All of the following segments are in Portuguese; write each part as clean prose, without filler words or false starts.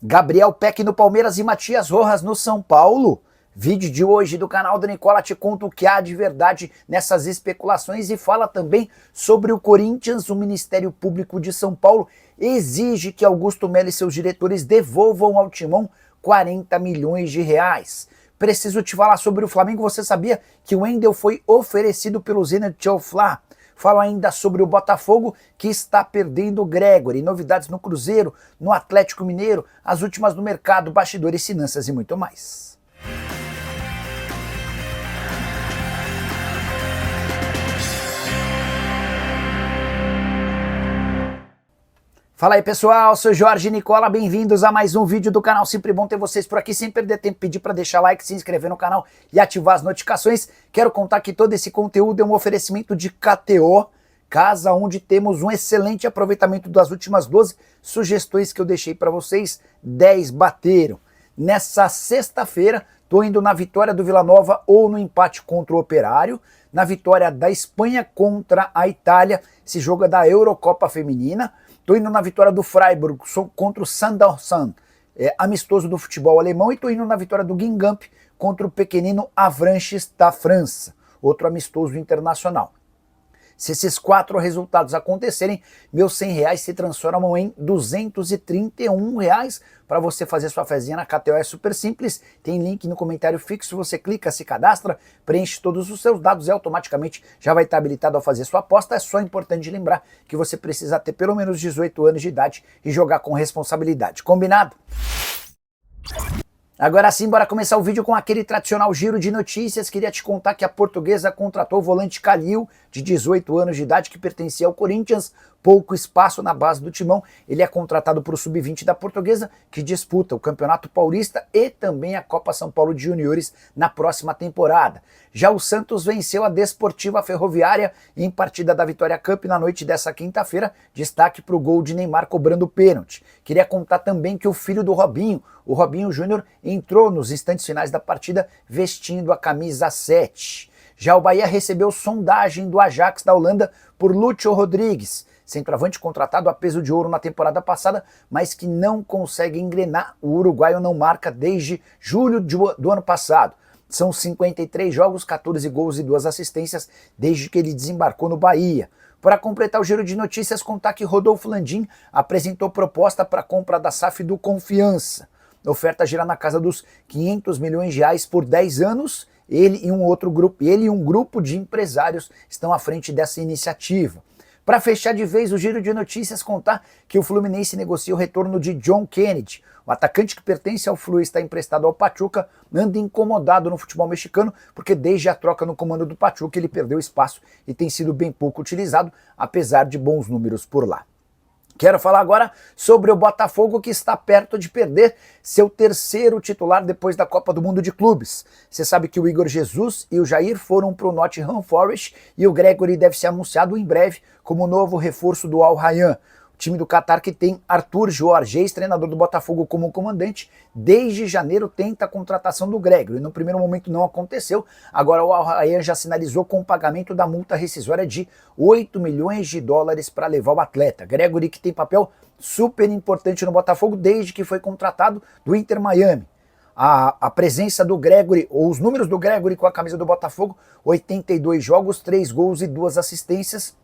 Gabriel Peck no Palmeiras e Matias Rojas no São Paulo. Vídeo de hoje do canal do Nicola te conta o que há de verdade nessas especulações e fala também sobre o Corinthians. O Ministério Público de São Paulo exige que Augusto Melo e seus diretores devolvam ao Timão 40 milhões de reais. Preciso te falar sobre o Flamengo. Você sabia que o Wendel foi oferecido pelo Zenit Fla? Falo ainda sobre o Botafogo, que está perdendo o Gregori, novidades no Cruzeiro, no Atlético Mineiro, as últimas no mercado, bastidores, finanças e muito mais. Fala aí pessoal, sou Jorge Nicola, bem-vindos a mais um vídeo do canal. Sempre bom ter vocês por aqui, sem perder tempo, pedir para deixar like, se inscrever no canal e ativar as notificações. Quero contar que todo esse conteúdo é um oferecimento de KTO, casa onde temos um excelente aproveitamento das últimas 12 sugestões que eu deixei para vocês, 10 bateram. Nessa sexta-feira, estou indo na vitória do Vila Nova ou no empate contra o Operário, na vitória da Espanha contra a Itália, esse jogo é da Eurocopa Feminina. Estou indo na vitória do Freiburg contra o Sandhausen, amistoso do futebol alemão, e estou indo na vitória do Guingamp contra o pequenino Avranches da França, outro amistoso internacional. Se esses 4 resultados acontecerem, meus R$100 se transformam em R$231 para você fazer sua fezinha na KTO. É super simples, tem link no comentário fixo, você clica, se cadastra, preenche todos os seus dados e automaticamente já vai estar habilitado a fazer sua aposta. É só importante lembrar que você precisa ter pelo menos 18 anos de idade e jogar com responsabilidade. Combinado? Agora sim, bora começar o vídeo com aquele tradicional giro de notícias. Queria te contar que a Portuguesa contratou o volante Kalil, de 18 anos de idade, que pertencia ao Corinthians. Pouco espaço na base do Timão. Ele é contratado para o Sub-20 da Portuguesa, que disputa o Campeonato Paulista e também a Copa São Paulo de Juniores na próxima temporada. Já o Santos venceu a Desportiva Ferroviária em partida da Vitória Cup na noite dessa quinta-feira. Destaque para o gol de Neymar cobrando pênalti. Queria contar também que o filho do Robinho, o Robinho Júnior, entrou nos instantes finais da partida vestindo a camisa 7. Já o Bahia recebeu sondagem do Ajax da Holanda por Lúcio Rodrigues, centroavante contratado a peso de ouro na temporada passada, mas que não consegue engrenar. O uruguaio não marca desde julho do ano passado. São 53 jogos, 14 gols e 2 assistências desde que ele desembarcou no Bahia. Para completar o giro de notícias, contar que Rodolfo Landim apresentou proposta para a compra da SAF do Confiança. A oferta gira na casa dos 500 milhões de reais por 10 anos. Ele e um grupo de empresários estão à frente dessa iniciativa. Para fechar de vez o giro de notícias, contar que o Fluminense negocia o retorno de John Kennedy. O atacante que pertence ao Flu está emprestado ao Pachuca, anda incomodado no futebol mexicano, porque desde a troca no comando do Pachuca ele perdeu espaço e tem sido bem pouco utilizado, apesar de bons números por lá. Quero falar agora sobre o Botafogo, que está perto de perder seu terceiro titular depois da Copa do Mundo de Clubes. Você sabe que o Igor Jesus e o Jair foram para o Nottingham Forest e o Gregori deve ser anunciado em breve como novo reforço do Al Rayyan. O time do Catar, que tem Arthur Jorge, ex-treinador do Botafogo, como comandante, desde janeiro tenta a contratação do Gregori. No primeiro momento não aconteceu, agora o Al Rayyan já sinalizou com o pagamento da multa rescisória de 8 milhões de dólares para levar o atleta. Gregori, que tem papel super importante no Botafogo desde que foi contratado do Inter Miami. A presença do Gregori, ou os números do Gregori com a camisa do Botafogo: 82 jogos, 3 gols e 2 assistências.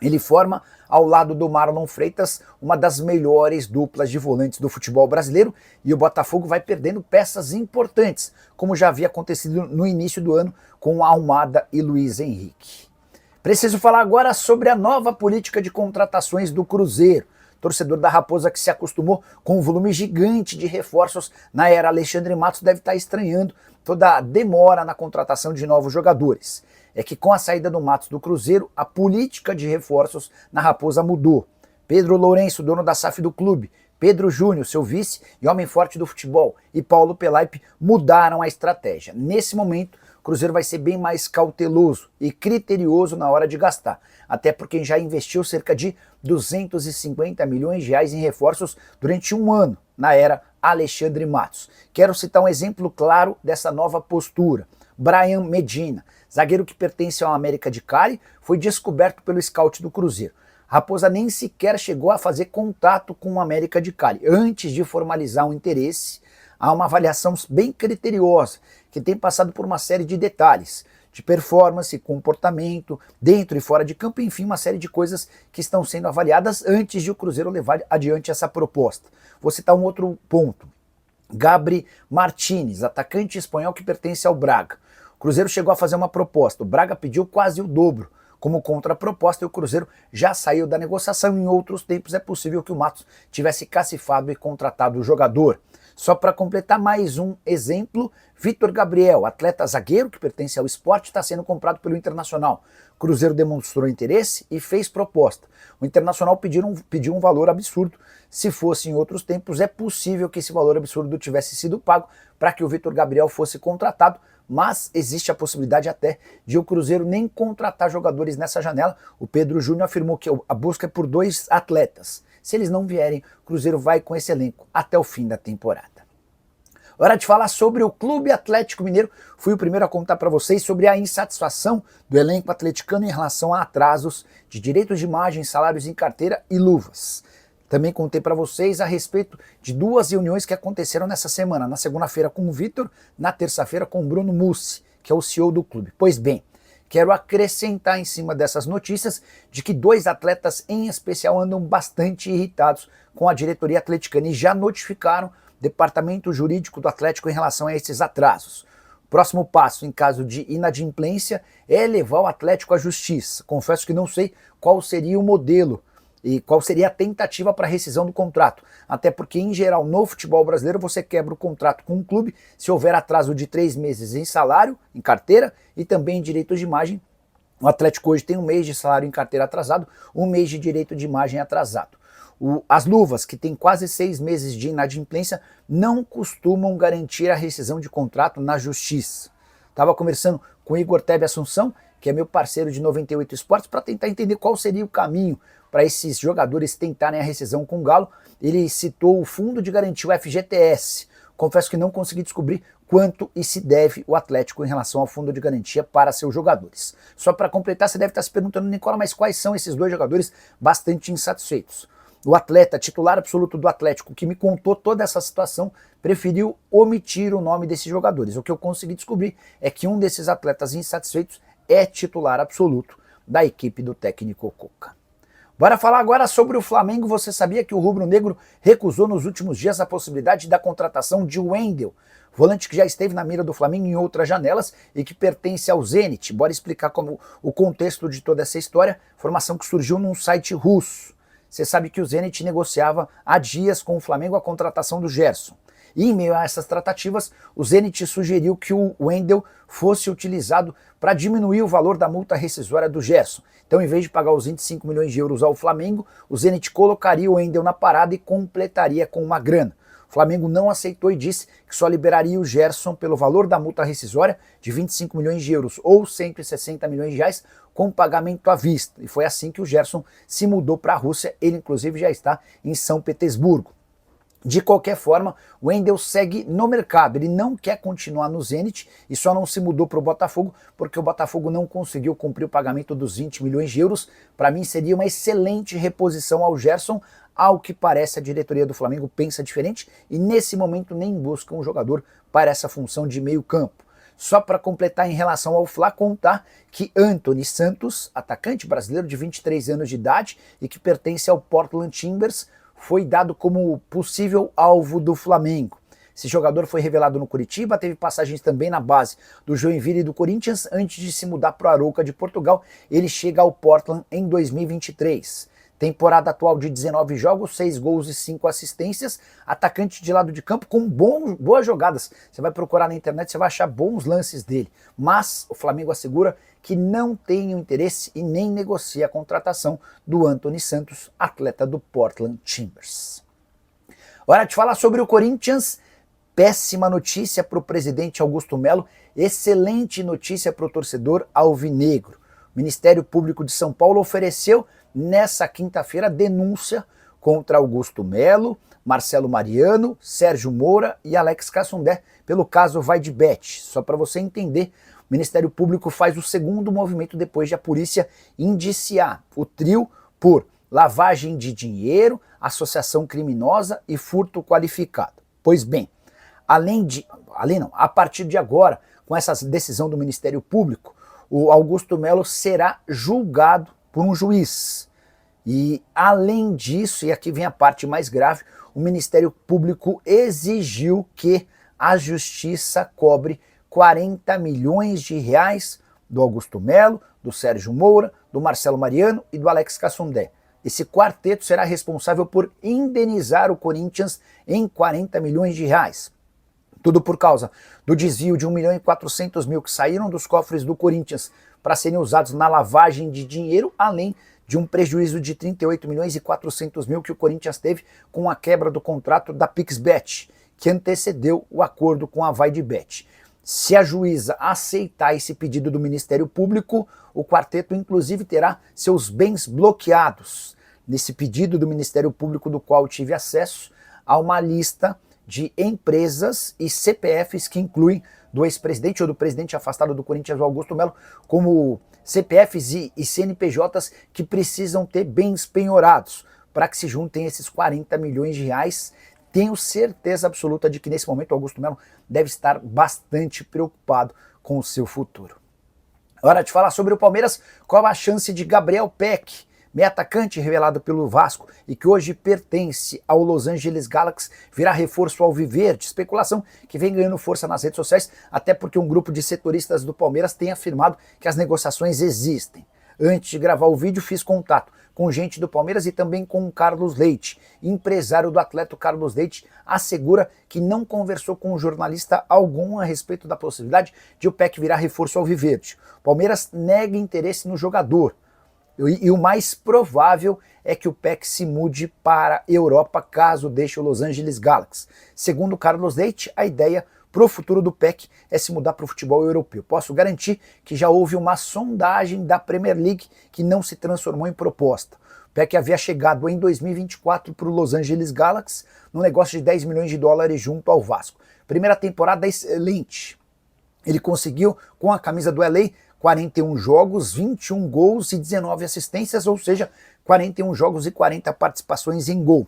Ele forma, ao lado do Marlon Freitas, uma das melhores duplas de volantes do futebol brasileiro, e o Botafogo vai perdendo peças importantes, como já havia acontecido no início do ano com Almada e Luiz Henrique. Preciso falar agora sobre a nova política de contratações do Cruzeiro. Torcedor da Raposa, que se acostumou com um volume gigante de reforços na era Alexandre Matos, deve estar estranhando toda a demora na contratação de novos jogadores. É que com a saída do Matos do Cruzeiro, a política de reforços na Raposa mudou. Pedro Lourenço, dono da SAF do clube, Pedro Júnior, seu vice e homem forte do futebol, e Paulo Pelaipe mudaram a estratégia. Nesse momento, o Cruzeiro vai ser bem mais cauteloso e criterioso na hora de gastar, até porque já investiu cerca de 250 milhões de reais em reforços durante um ano, na era Alexandre Matos. Quero citar um exemplo claro dessa nova postura. Brian Medina, zagueiro que pertence ao América de Cali, foi descoberto pelo scout do Cruzeiro. Raposa nem sequer chegou a fazer contato com o América de Cali. Antes de formalizar um interesse, há uma avaliação bem criteriosa, que tem passado por uma série de detalhes, de performance, comportamento, dentro e fora de campo, enfim, uma série de coisas que estão sendo avaliadas antes de o Cruzeiro levar adiante essa proposta. Vou citar um outro ponto. Gabri Martinez, atacante espanhol que pertence ao Braga. O Cruzeiro chegou a fazer uma proposta, o Braga pediu quase o dobro como contraproposta e o Cruzeiro já saiu da negociação. Em outros tempos é possível que o Matos tivesse cacifado e contratado o jogador. Só para completar mais um exemplo, Vitor Gabriel, atleta zagueiro que pertence ao Sport, está sendo comprado pelo Internacional. O Cruzeiro demonstrou interesse e fez proposta. O Internacional pediu um valor absurdo. Se fosse em outros tempos, é possível que esse valor absurdo tivesse sido pago para que o Vitor Gabriel fosse contratado, mas existe a possibilidade até de o Cruzeiro nem contratar jogadores nessa janela. O Pedro Júnior afirmou que a busca é por 2 atletas. Se eles não vierem, o Cruzeiro vai com esse elenco até o fim da temporada. Hora de falar sobre o Clube Atlético Mineiro. Fui o primeiro a contar para vocês sobre a insatisfação do elenco atleticano em relação a atrasos de direitos de imagem, salários em carteira e luvas. Também contei para vocês a respeito de 2 reuniões que aconteceram nessa semana. Na segunda-feira com o Vitor, na terça-feira com o Bruno Mussi, que é o CEO do clube. Pois bem, quero acrescentar em cima dessas notícias de que 2 atletas em especial andam bastante irritados com a diretoria atleticana e já notificaram o departamento jurídico do Atlético em relação a esses atrasos. O próximo passo, em caso de inadimplência, é levar o Atlético à justiça. Confesso que não sei qual seria o modelo e qual seria a tentativa para rescisão do contrato. Até porque, em geral, no futebol brasileiro, você quebra o contrato com um clube se houver atraso de 3 meses em salário, em carteira, e também em direitos de imagem. O Atlético hoje tem 1 mês de salário em carteira atrasado, 1 mês de direito de imagem atrasado. As luvas, que têm quase 6 meses de inadimplência, não costumam garantir a rescisão de contrato na justiça. Estava conversando com o Igor Tebe Assunção, que é meu parceiro de 98 Esportes, para tentar entender qual seria o caminho para esses jogadores tentarem a rescisão com o Galo. Ele citou o Fundo de Garantia, o FGTS. Confesso que não consegui descobrir quanto e se deve o Atlético em relação ao Fundo de Garantia para seus jogadores. Só para completar, você deve estar se perguntando, Nicola, mas quais são esses 2 jogadores bastante insatisfeitos? O atleta titular absoluto do Atlético, que me contou toda essa situação, preferiu omitir o nome desses jogadores. O que eu consegui descobrir é que um desses atletas insatisfeitos é titular absoluto da equipe do técnico Cuca. Bora falar agora sobre o Flamengo. Você sabia que o rubro-negro recusou nos últimos dias a possibilidade da contratação de Wendel, volante que já esteve na mira do Flamengo em outras janelas e que pertence ao Zenit. Bora explicar como o contexto de toda essa história, informação que surgiu num site russo. Você sabe que o Zenit negociava há dias com o Flamengo a contratação do Gerson. E em meio a essas tratativas, o Zenit sugeriu que o Wendel fosse utilizado para diminuir o valor da multa rescisória do Gerson. Então, em vez de pagar os 25 milhões de euros ao Flamengo, o Zenit colocaria o Wendel na parada e completaria com uma grana. O Flamengo não aceitou e disse que só liberaria o Gerson pelo valor da multa rescisória de 25 milhões de euros ou 160 milhões de reais com pagamento à vista. E foi assim que o Gerson se mudou para a Rússia. Ele, inclusive, já está em São Petersburgo. De qualquer forma, o Wendel segue no mercado. Ele não quer continuar no Zenit e só não se mudou para o Botafogo porque o Botafogo não conseguiu cumprir o pagamento dos 20 milhões de euros. Para mim, seria uma excelente reposição ao Gerson. Ao que parece, a diretoria do Flamengo pensa diferente e nesse momento nem busca um jogador para essa função de meio campo. Só para completar em relação ao Fla, contar que Anthony Santos, atacante brasileiro de 23 anos de idade e que pertence ao Portland Timbers, foi dado como possível alvo do Flamengo. Esse jogador foi revelado no Curitiba, teve passagens também na base do Joinville e do Corinthians antes de se mudar para o Arouca de Portugal. Ele chega ao Portland em 2023. Temporada atual de 19 jogos, 6 gols e 5 assistências, atacante de lado de campo com boas jogadas. Você vai procurar na internet, você vai achar bons lances dele. Mas o Flamengo assegura que não tem o interesse e nem negocia a contratação do Anthony Santos, atleta do Portland Timbers. Hora de falar sobre o Corinthians. Péssima notícia para o presidente Augusto Melo, excelente notícia para o torcedor alvinegro. O Ministério Público de São Paulo ofereceu nessa quinta-feira denúncia contra Augusto Melo, Marcelo Mariano, Sérgio Moura e Alex Cassundé pelo caso Vaidbet. Só para você entender, o Ministério Público faz o segundo movimento depois de a polícia indiciar o trio por lavagem de dinheiro, associação criminosa e furto qualificado. Pois bem, a partir de agora, com essa decisão do Ministério Público, o Augusto Melo será julgado por um juiz. E além disso, e aqui vem a parte mais grave, o Ministério Público exigiu que a Justiça cobre 40 milhões de reais do Augusto Melo, do Sérgio Moura, do Marcelo Mariano e do Alex Cassundé. Esse quarteto será responsável por indenizar o Corinthians em 40 milhões de reais. Tudo por causa do desvio de 1.400.000 que saíram dos cofres do Corinthians para serem usados na lavagem de dinheiro, além de um prejuízo de 38.400.000 que o Corinthians teve com a quebra do contrato da PixBet, que antecedeu o acordo com a VaideBet. Se a juíza aceitar esse pedido do Ministério Público, o quarteto inclusive terá seus bens bloqueados. Nesse pedido do Ministério Público, do qual tive acesso, há uma lista de empresas e CPFs que incluem do ex-presidente ou do presidente afastado do Corinthians, Augusto Melo, como CPFs e CNPJs que precisam ter bens penhorados para que se juntem esses 40 milhões de reais. Tenho certeza absoluta de que nesse momento o Augusto Melo deve estar bastante preocupado com o seu futuro. Hora de falar sobre o Palmeiras. Qual a chance de Gabriel Peck, meio atacante revelado pelo Vasco e que hoje pertence ao Los Angeles Galaxy, virar reforço ao Alviverde? Especulação que vem ganhando força nas redes sociais, até porque um grupo de setoristas do Palmeiras tem afirmado que as negociações existem. Antes de gravar o vídeo, fiz contato com gente do Palmeiras e também com o Carlos Leite. Empresário do atleta Carlos Leite assegura que não conversou com jornalista algum a respeito da possibilidade de o Peck virar reforço ao Alviverde. O Palmeiras nega interesse no jogador. E o mais provável é que o Peck se mude para a Europa caso deixe o Los Angeles Galaxy. Segundo Carlos Leite, a ideia para o futuro do Peck é se mudar para o futebol europeu. Posso garantir que já houve uma sondagem da Premier League que não se transformou em proposta. O Peck havia chegado em 2024 para o Los Angeles Galaxy num negócio de 10 milhões de dólares junto ao Vasco. Primeira temporada excelente. Ele conseguiu, com a camisa do LA, 41 jogos, 21 gols e 19 assistências, ou seja, 41 jogos e 40 participações em gol.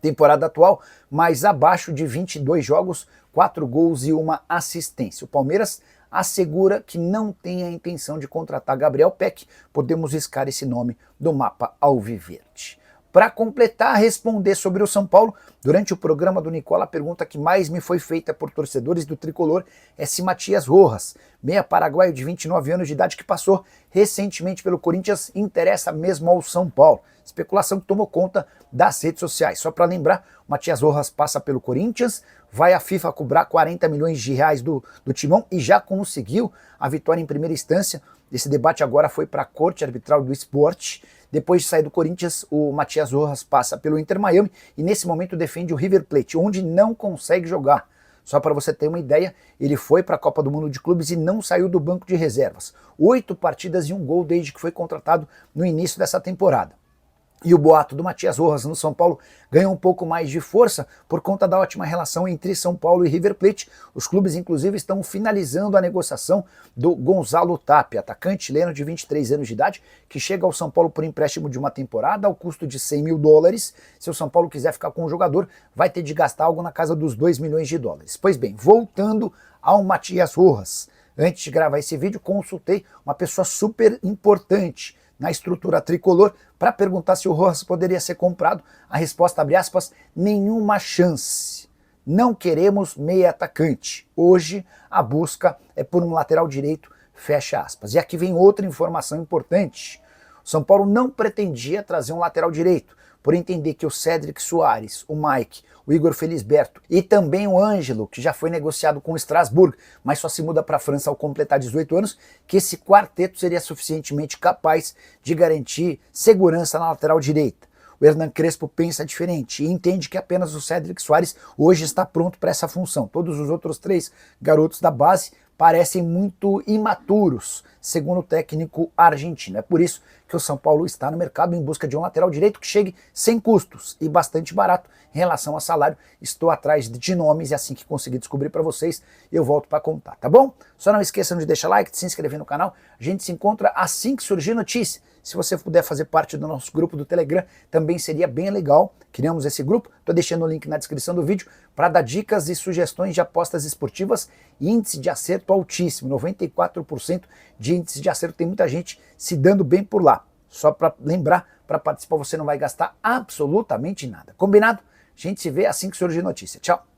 Temporada atual, mais abaixo de 22 jogos, 4 gols e 1 assistência. O Palmeiras assegura que não tem a intenção de contratar Gabriel Peck. Podemos riscar esse nome do mapa alviverde. Para completar, responder sobre o São Paulo, durante o programa do Nicola, a pergunta que mais me foi feita por torcedores do Tricolor é se Matias Rojas, meia paraguaio de 29 anos de idade que passou recentemente pelo Corinthians, interessa mesmo ao São Paulo. Especulação que tomou conta das redes sociais. Só para lembrar, o Matias Rojas passa pelo Corinthians, vai à FIFA cobrar 40 milhões de reais do Timão e já conseguiu a vitória em primeira instância. Esse debate agora foi para a Corte Arbitral do Esporte. Depois de sair do Corinthians, o Matias Rojas passa pelo Inter Miami e nesse momento defende o River Plate, onde não consegue jogar. Só para você ter uma ideia, ele foi para a Copa do Mundo de Clubes e não saiu do banco de reservas. 8 partidas e 1 gol desde que foi contratado no início dessa temporada. E o boato do Matias Rojas no São Paulo ganhou um pouco mais de força por conta da ótima relação entre São Paulo e River Plate. Os clubes, inclusive, estão finalizando a negociação do Gonzalo Tapia, atacante chileno de 23 anos de idade, que chega ao São Paulo por empréstimo de uma temporada ao custo de 100 mil dólares. Se o São Paulo quiser ficar com o jogador, vai ter de gastar algo na casa dos 2 milhões de dólares. Pois bem, voltando ao Matias Rojas. Antes de gravar esse vídeo, consultei uma pessoa super importante na estrutura tricolor para perguntar se o Rojas poderia ser comprado. A resposta, abre aspas, nenhuma chance. Não queremos meia atacante. Hoje a busca é por um lateral direito, fecha aspas. E aqui vem outra informação importante. O São Paulo não pretendia trazer um lateral direito, por entender que o Cédric Soares, o Mike, o Igor Felisberto e também o Ângelo, que já foi negociado com o Strasbourg, mas só se muda para a França ao completar 18 anos, que esse quarteto seria suficientemente capaz de garantir segurança na lateral direita. O Hernan Crespo pensa diferente e entende que apenas o Cédric Soares hoje está pronto para essa função. Todos os outros 3 garotos da base parecem muito imaturos, segundo o técnico argentino. É por isso que que o São Paulo está no mercado em busca de um lateral direito que chegue sem custos e bastante barato em relação ao salário. Estou atrás de nomes e assim que conseguir descobrir para vocês, eu volto para contar, tá bom? Só não esqueçam de deixar like, de se inscrever no canal. A gente se encontra assim que surgir notícia. Se você puder fazer parte do nosso grupo do Telegram, também seria bem legal. Criamos esse grupo, estou deixando o link na descrição do vídeo para dar dicas e sugestões de apostas esportivas e índice de acerto altíssimo, 94% de índice de acerto, tem muita gente se dando bem por lá. Só para lembrar, para participar você não vai gastar absolutamente nada. Combinado? A gente se vê assim que surgir notícia. Tchau!